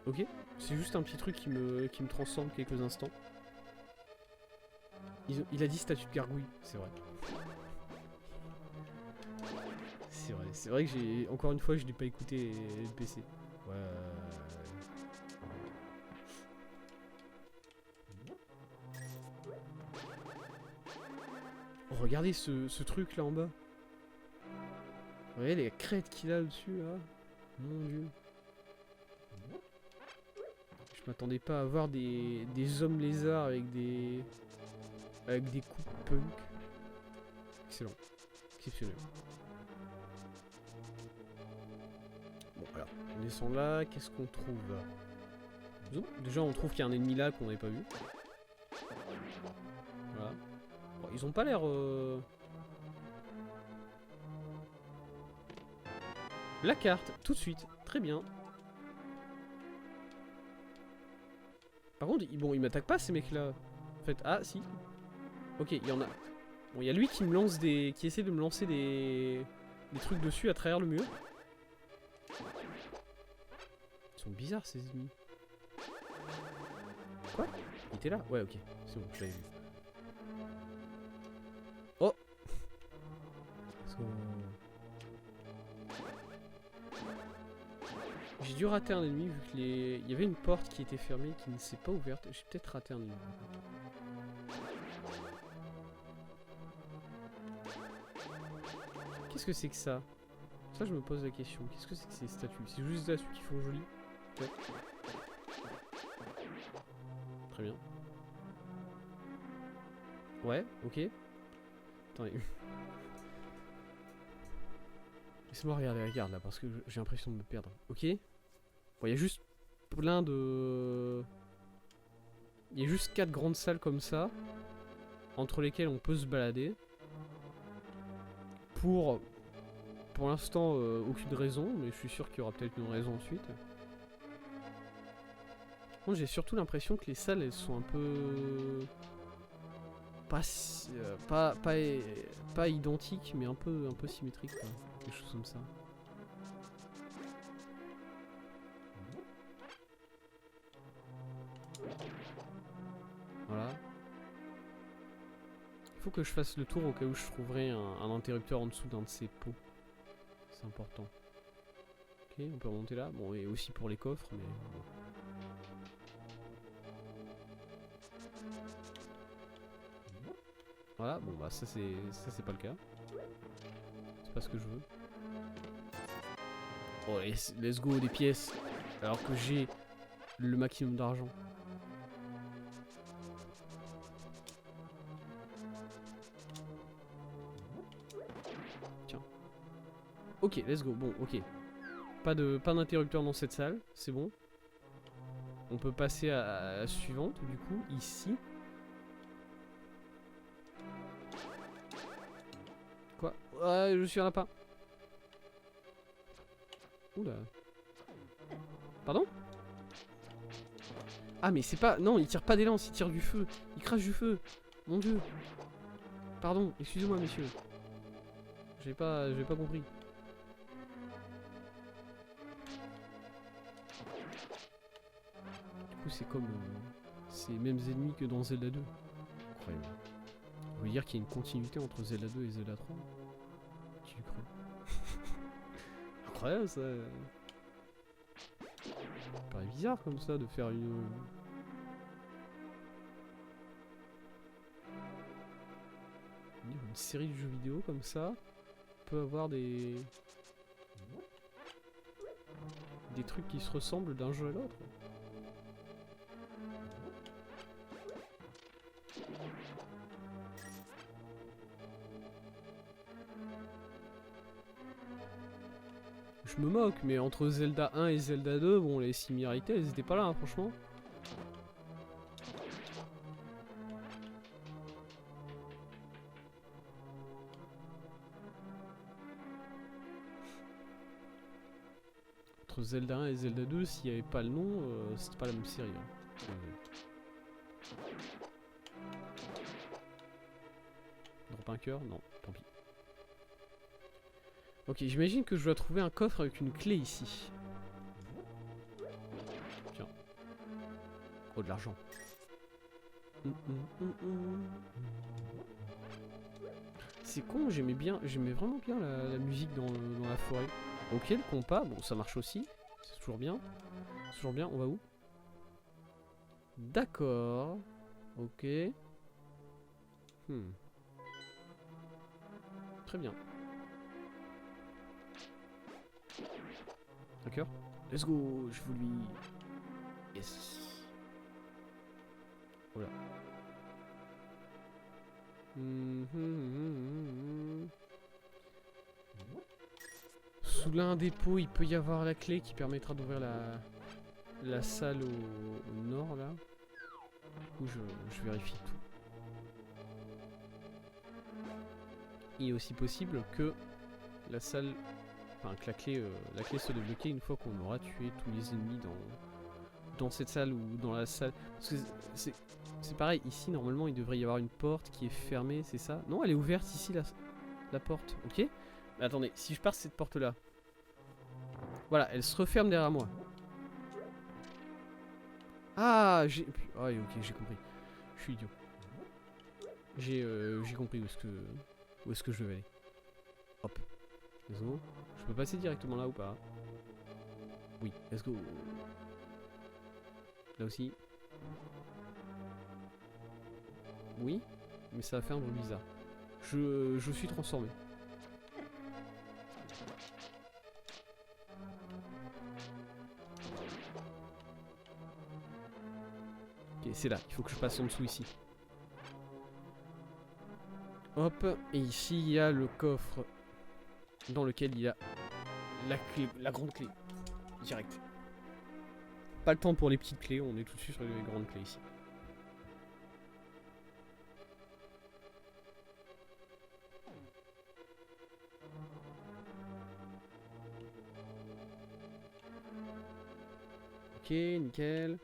Ok, c'est juste un petit truc qui me transforme quelques instants. Il a dit statue de gargouille, c'est vrai. C'est vrai que j'ai... Encore une fois, je n'ai pas écouté le PC. Ouais... Oh, regardez ce truc là en bas. Regardez les crêtes qu'il a dessus là. Mon dieu. Je m'attendais pas à voir des hommes lézards avec des coups punk. Excellent. Exceptionnel. Bon voilà. On descend là. Qu'est-ce qu'on trouve là? Déjà on trouve qu'il y a un ennemi là qu'on n'avait pas vu. Voilà. Bon, ils ont pas l'air... La carte, tout de suite. Très bien. Par contre, bon, ils m'attaquent pas ces mecs-là. En fait, ah, si. Ok, il y en a. Bon, il y a lui qui me lance des... qui essaie de me lancer des trucs dessus à travers le mur. Ils sont bizarres, ces ennemis. Quoi? Il était là? Ouais, ok. C'est bon, je l'avais vu. Oh! J'ai dû rater un ennemi vu que il y avait une porte qui était fermée qui ne s'est pas ouverte. J'ai peut-être raté un ennemi. Qu'est-ce que c'est que ça? Ça, je me pose la question. Qu'est-ce que c'est que ces statues? C'est juste des statues qui font joli. Très bien. Ouais, ok. Attendez. Laisse-moi regarder la carte là parce que j'ai l'impression de me perdre. Ok. Bon, il y a juste plein de... Il y a juste 4 grandes salles comme ça, entre lesquelles on peut se balader. Pour l'instant, aucune raison, mais je suis sûr qu'il y aura peut-être une raison ensuite. Bon, j'ai surtout l'impression que les salles, elles sont un peu... Pas identiques, mais un peu symétriques, quoi. Quelque chose comme ça. Voilà. Il faut que je fasse le tour au cas où je trouverai un interrupteur en dessous d'un de ces pots. C'est important. Ok, on peut remonter là. Bon, et aussi pour les coffres, mais... Voilà, bon bah ça c'est pas le cas. C'est pas ce que je veux. Oh, let's go, des pièces. Alors que j'ai le maximum d'argent. Tiens. Ok, let's go. Bon, ok. Pas d'interrupteur dans cette salle, c'est bon. On peut passer à la suivante, du coup, ici. Quoi? Je suis un lapin. Oula. Pardon? Ah mais c'est pas... Non, il tire pas des lances, il tire du feu. Il crache du feu. Mon dieu. Pardon, excusez-moi messieurs. J'ai pas compris. Du coup c'est comme... c'est les mêmes ennemis que dans Zelda 2. Incroyable. Vous voulez dire qu'il y a une continuité entre Zelda 2 et Zelda 3? Qui l'eût cru? Incroyable ça. Ça paraît bizarre comme ça de faire une série de jeux vidéo comme ça. Peut avoir des trucs qui se ressemblent d'un jeu à l'autre. Je me moque, mais entre Zelda 1 et Zelda 2, bon, les similarités, elles étaient pas là, hein, franchement. Entre Zelda 1 et Zelda 2, s'il n'y avait pas le nom, c'était pas la même série. Hein. Drop un cœur? Non, tant pis. Ok, j'imagine que je dois trouver un coffre avec une clé ici. Tiens. Oh, de l'argent. C'est con, j'aimais vraiment bien la musique dans la forêt. Ok, le compas, bon, ça marche aussi. C'est toujours bien. C'est toujours bien, on va où? D'accord. Ok. Très bien. D'accord. Let's go, je vous lui... Yes. Voilà. Sous l'un des pots, il peut y avoir la clé qui permettra d'ouvrir la salle au nord, là. Du coup, je vérifie tout. Il est aussi possible que la salle... Enfin, que la clé soit débloquée une fois qu'on aura tué tous les ennemis dans cette salle ou dans la salle. Parce que c'est pareil, ici, normalement, il devrait y avoir une porte qui est fermée, c'est ça? Non, elle est ouverte ici, la porte, ok? Mais attendez, si je pars cette porte-là... Voilà, elle se referme derrière moi. Ah, j'ai... Ah, ok, j'ai compris. Je suis idiot. J'ai compris où est-ce que je devais aller. Hop. Let's go. Je peux passer directement là ou pas? Oui, let's go. Là aussi. Oui, mais ça va faire un bruit bizarre. Je suis transformé. Ok, c'est là. Il faut que je passe en dessous ici. Hop, et ici il y a le coffre dans lequel il y a la clé, la grande clé. Direct. Pas le temps pour les petites clés, on est tout de suite sur les grandes clés ici. Ok, nickel.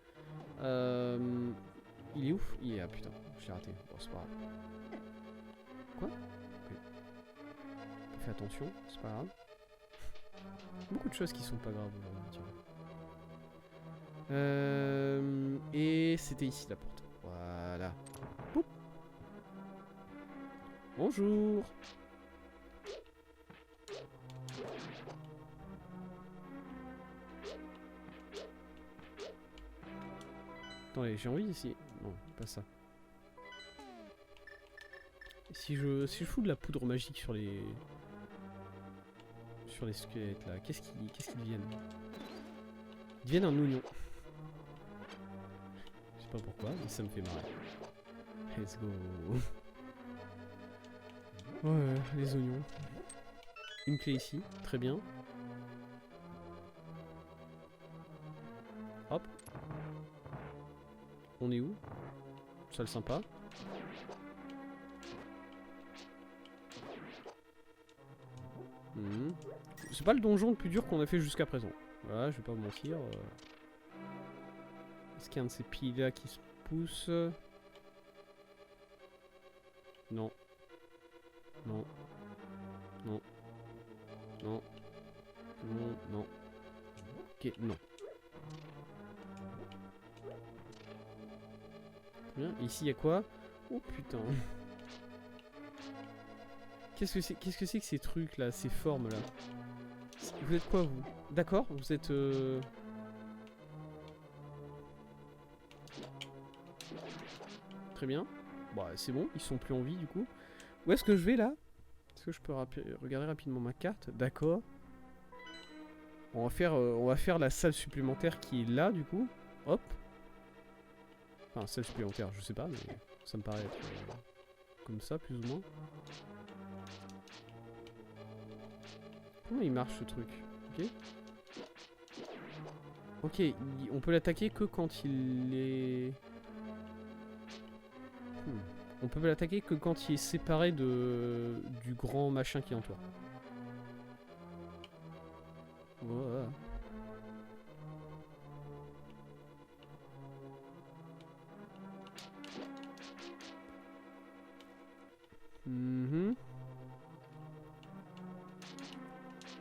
Il est ouf? Il est... Ah putain, j'ai raté. Bon, c'est pas grave. Quoi? Ok. Fais attention, c'est pas grave. Beaucoup de choses qui sont pas graves aujourd'hui, tiens. Et c'était ici la porte. Voilà. Boop. Bonjour. Attendez, j'ai envie ici. Non, pas ça. Si je fous de la poudre magique sur les squelettes là, qu'est-ce qu'ils deviennent? Ils deviennent un oignon. Je sais pas pourquoi, mais ça me fait marrer. Let's go. Ouais, les oignons. Une clé ici, très bien. Hop. On est où? Salle sympa. C'est pas le donjon le plus dur qu'on a fait jusqu'à présent. Voilà, je vais pas vous mentir. Est-ce qu'il y a un de ces piles là qui se pousse? Non. Non. Non. Non. Non. Non. Ok, non. Bien. Et ici, il y a quoi? Oh putain. Qu'est-ce que c'est que ces trucs là, ces formes là? Vous êtes quoi vous? D'accord, vous êtes... Très bien. Bon, c'est bon, ils sont plus en vie du coup. Où est-ce que je vais là? Est-ce que je peux regarder rapidement ma carte? D'accord. On va faire la salle supplémentaire qui est là du coup. Hop. Enfin, salle supplémentaire, je sais pas, mais ça me paraît être comme ça, plus ou moins. Comment il marche ce truc? Ok. Ok, on peut l'attaquer que quand il est... On peut l'attaquer que quand il est séparé du grand machin qui l'entoure. Voilà.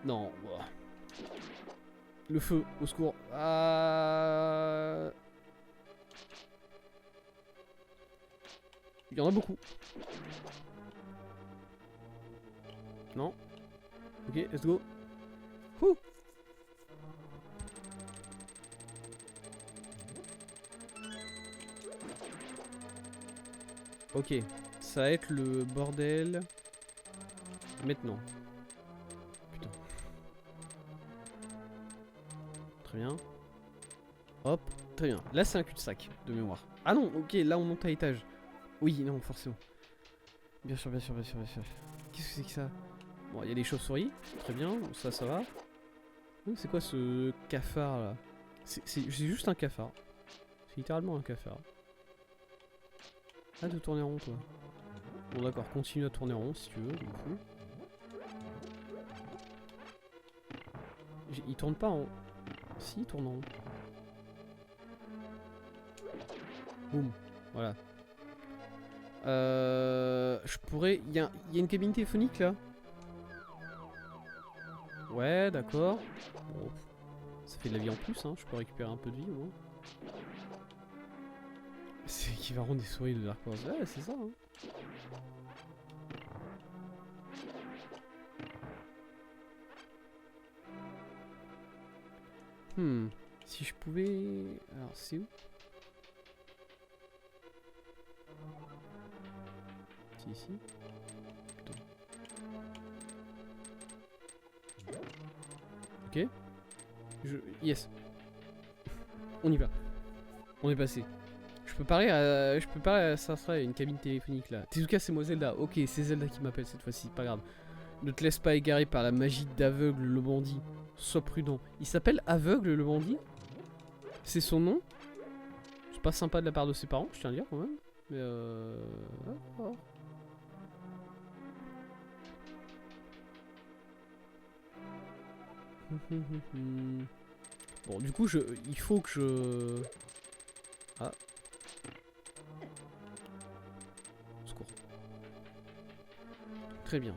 Non. Wow. Le feu, au secours. Il y en a beaucoup. Non. Ok, let's go. Ouh. Ok, ça va être le bordel. Maintenant. Putain. Très bien. Hop, très bien. Là c'est un cul-de-sac de mémoire. Ah non, ok, là on monte à étage. Oui, non, forcément. Bien sûr, bien sûr, bien sûr, bien sûr. Qu'est-ce que c'est que ça? Bon, il y a des chauves-souris. Très bien, ça va. C'est quoi ce cafard là? C'est juste un cafard. C'est littéralement un cafard. Arrête de tourner en rond, toi. Bon, d'accord, continue à tourner en rond si tu veux, du coup. Il tourne pas en rond. Si, il tourne en rond. Boum, voilà. Je pourrais... Il y a une cabine téléphonique là. Ouais, d'accord. Bon, ça fait de la vie en plus, hein. Je peux récupérer un peu de vie, moi. C'est l'équivalent des souris de Dark Wars. Ouais, c'est ça, hein. Si je pouvais... Alors, c'est où? C'est ici. Putain. Ok. Yes. On y va. On est passé. Je peux parler à Sasra, une cabine téléphonique là. Tezuka, c'est moi Zelda. Ok, c'est Zelda qui m'appelle cette fois-ci, pas grave. Ne te laisse pas égarer par la magie d'aveugle le bandit. Sois prudent. Il s'appelle Aveugle le bandit? C'est son nom? C'est pas sympa de la part de ses parents, je tiens à dire quand même. Mais oh. Bon, du coup, il faut que je... Ah. Secours. Très bien.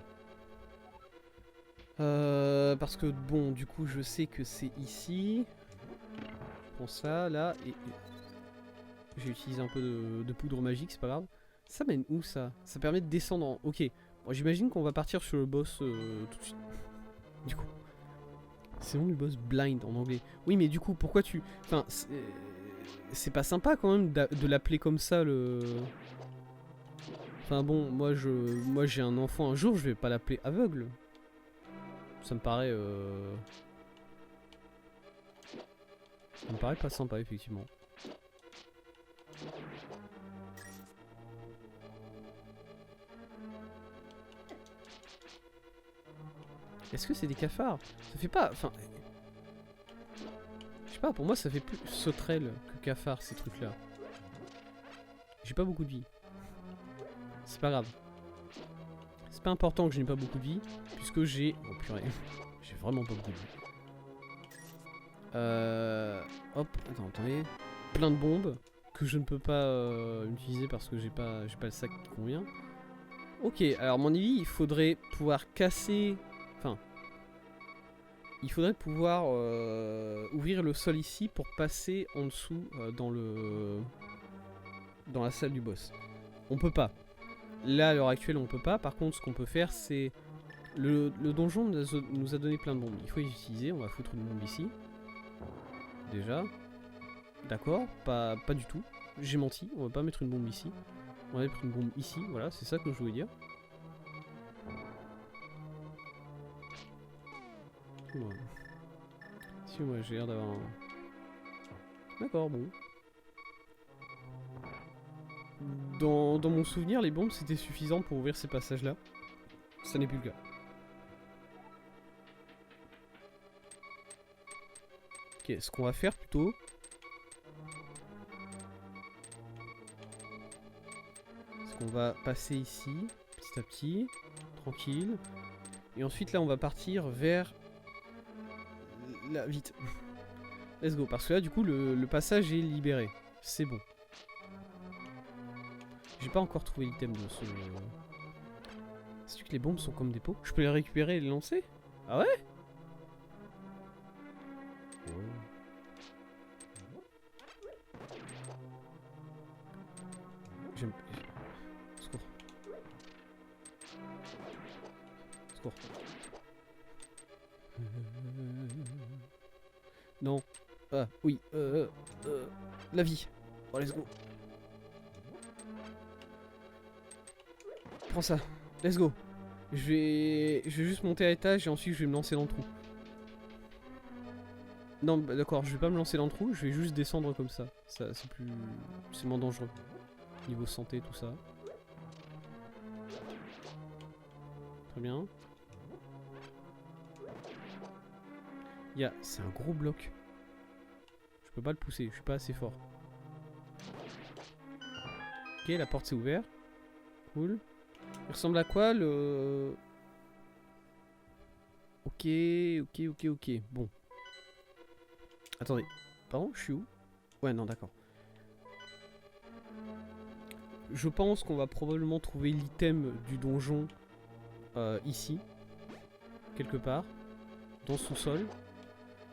Parce que, bon, du coup, je sais que c'est ici. Je prends ça, là, et... J'ai utilisé un peu de poudre magique, c'est pas grave. Ça mène où, ça? Ça permet de descendre en... Ok. Bon, j'imagine qu'on va partir sur le boss tout de suite. Du coup. C'est bon le boss blind en anglais. Oui, mais du coup, pourquoi tu... Enfin, c'est pas sympa quand même de l'appeler comme ça, le... Enfin bon, moi j'ai un enfant un jour, je vais pas l'appeler aveugle. Ça me paraît... Ça me paraît pas sympa, effectivement. Est-ce que c'est des cafards? Ça fait pas... Enfin... Je sais pas, pour moi ça fait plus sauterelle que cafard, ces trucs-là. J'ai pas beaucoup de vie. C'est pas grave. C'est pas important que je n'ai pas beaucoup de vie, puisque j'ai... Oh purée. J'ai vraiment pas beaucoup de vie. Hop, attendez. Plein de bombes que je ne peux pas utiliser parce que j'ai pas le sac qui convient. Ok, alors à mon avis, il faudrait pouvoir casser... Enfin... Il faudrait pouvoir ouvrir le sol ici pour passer en dessous dans la salle du boss. On peut pas. Là, à l'heure actuelle, on peut pas. Par contre, ce qu'on peut faire, c'est... Le donjon nous a donné plein de bombes. Il faut les utiliser. On va foutre une bombe ici. Déjà. D'accord. Pas du tout. J'ai menti. On va pas mettre une bombe ici. On va mettre une bombe ici. Voilà, c'est ça que je voulais dire. Ouais. Si, moi j'ai l'air d'avoir un... D'accord, bon. Dans mon souvenir, les bombes c'était suffisant pour ouvrir ces passages-là. Ça n'est plus le cas. Ok, ce qu'on va faire plutôt... c'est qu'on va passer ici, petit à petit, tranquille. Et ensuite là on va partir vers... là, vite. Let's go, parce que là du coup le passage est libéré. C'est bon. J'ai pas encore trouvé l'item de ce... Sais-tu que les bombes sont comme des pots? Je peux les récupérer et les lancer? Ah ouais? J'aime... Secours. Secours. Non. Ah, oui. La vie. Oh, let's go. Prends ça. Let's go. Je vais juste monter à l'étage et ensuite je vais me lancer dans le trou. Non, bah, d'accord, je vais pas me lancer dans le trou, je vais juste descendre comme ça. Ça c'est plus... c'est moins dangereux. Niveau santé, tout ça. Très bien. C'est un gros bloc. Je peux pas le pousser, je suis pas assez fort. Ok, la porte s'est ouverte. Cool. Il ressemble à quoi le... Ok. Bon. Attendez. Pardon, je suis où? Ouais, non, d'accord. Je pense qu'on va probablement trouver l'item du donjon ici. Quelque part. Dans le sous-sol.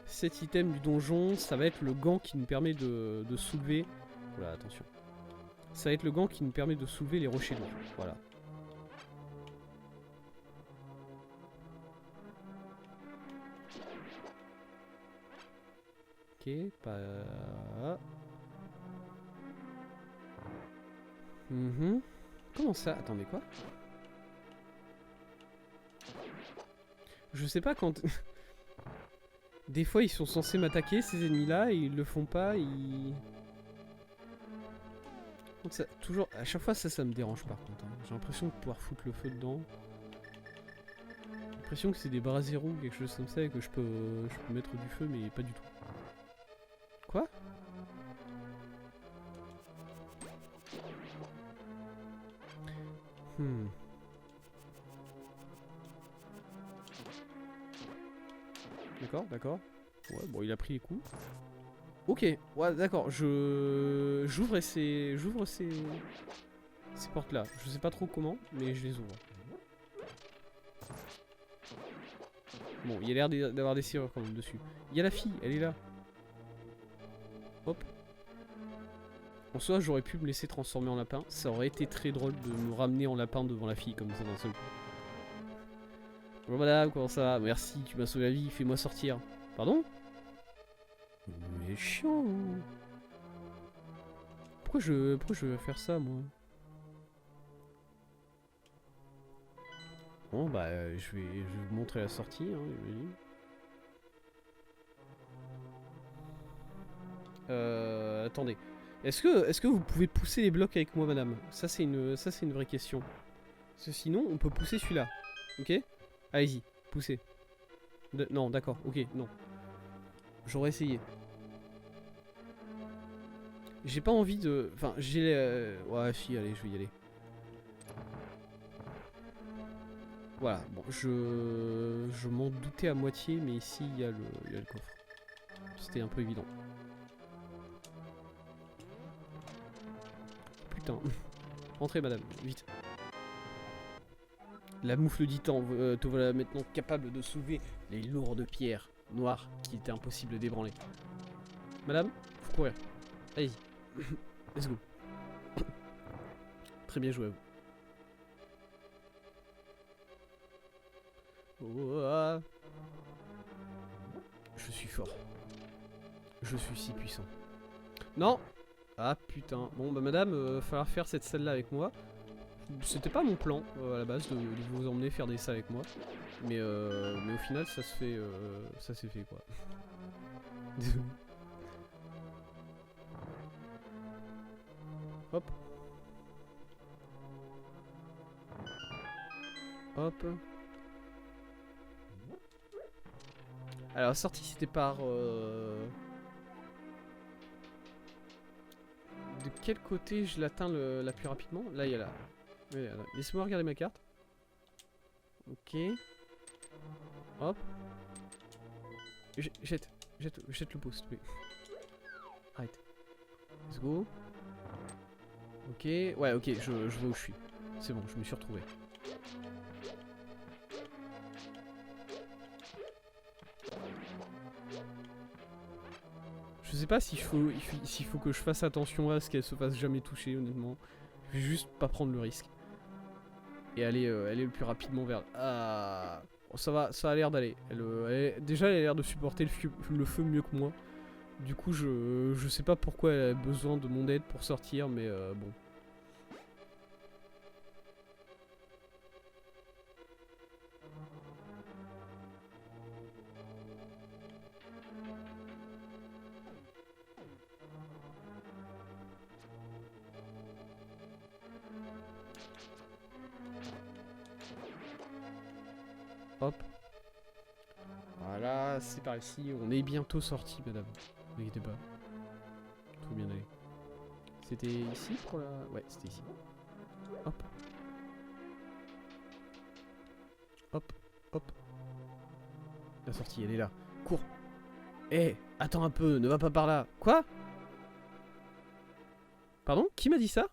Cet item du donjon, ça va être le gant qui nous permet de soulever... Voilà, attention. Ça va être le gant qui nous permet de soulever les rochers lourds. Voilà. Ok, pas... Comment ça? Attendez, quoi? Je sais pas quand... Des fois, ils sont censés m'attaquer, ces ennemis-là, et ils le font pas, ils... Donc ça, toujours... À chaque fois, ça me dérange par contre. Hein. J'ai l'impression de pouvoir foutre le feu dedans. J'ai l'impression que c'est des brasiers ou quelque chose comme ça, et que je peux mettre du feu, mais pas du tout. Quoi? D'accord. Ouais, bon, il a pris les coups. Ok, ouais, d'accord, j'ouvre ces portes-là. Je sais pas trop comment, mais je les ouvre. Bon, il y a l'air d'avoir des serrures quand même dessus. Il y a la fille, elle est là. Hop. En soi, j'aurais pu me laisser transformer en lapin. Ça aurait été très drôle de me ramener en lapin devant la fille comme ça d'un seul coup. Bonjour madame, comment ça va? Merci, tu m'as sauvé la vie, fais-moi sortir. Pardon? Mais chiant. Pourquoi je vais faire ça, moi? Bon, bah, je vais vous montrer la sortie, hein, attendez. Est-ce que vous pouvez pousser les blocs avec moi, madame? Ça, c'est une vraie question. Parce que sinon, on peut pousser celui-là. Ok? Allez-y, poussez. Non, d'accord, ok, non. J'aurais essayé. J'ai pas envie de... Enfin, j'ai... Ouais, si, allez, je vais y aller. Voilà, bon, je m'en doutais à moitié, mais ici, il y a le coffre. C'était un peu évident. Putain. Entrez, madame, vite. La moufle dit tant, te voilà maintenant capable de soulever les lourdes pierres noires qu'il était impossible d'ébranler. Madame, faut courir. Allez-y. Let's go. Très bien joué à vous. Oh, ah. Je suis fort. Je suis si puissant. Non. Ah putain. Bon bah madame, va falloir faire cette salle là avec moi. C'était pas mon plan à la base de vous emmener faire des salles avec moi. Mais au final ça se fait ça s'est fait quoi. Désolé. Hop. Hop. Alors la sortie c'était par de quel côté je l'atteins la plus rapidement? Là il y a là. Oui, là. Laissez-moi regarder ma carte. Ok. Hop. Jette le pot s'il te plaît. Arrête. Let's go. Ok. Ouais ok, je vois où je suis. C'est bon, je me suis retrouvé. Je sais pas s'il faut que je fasse attention à ce qu'elle se fasse jamais toucher, honnêtement. Je vais juste pas prendre le risque. Et aller le plus rapidement vers... Ah, bon, ça a l'air d'aller. Déjà, elle a l'air de supporter le feu mieux que moi. Du coup, je sais pas pourquoi elle a besoin de mon aide pour sortir, mais bon. Hop. Voilà, c'est par ici. On est bientôt sorti, madame. Ne vous inquiétez pas. Tout va bien aller. C'était ici pour la... Ouais, c'était ici. Hop. Hop, hop. La sortie, elle est là. Cours. Eh, attends un peu, ne va pas par là. Quoi? Pardon? Qui m'a dit ça?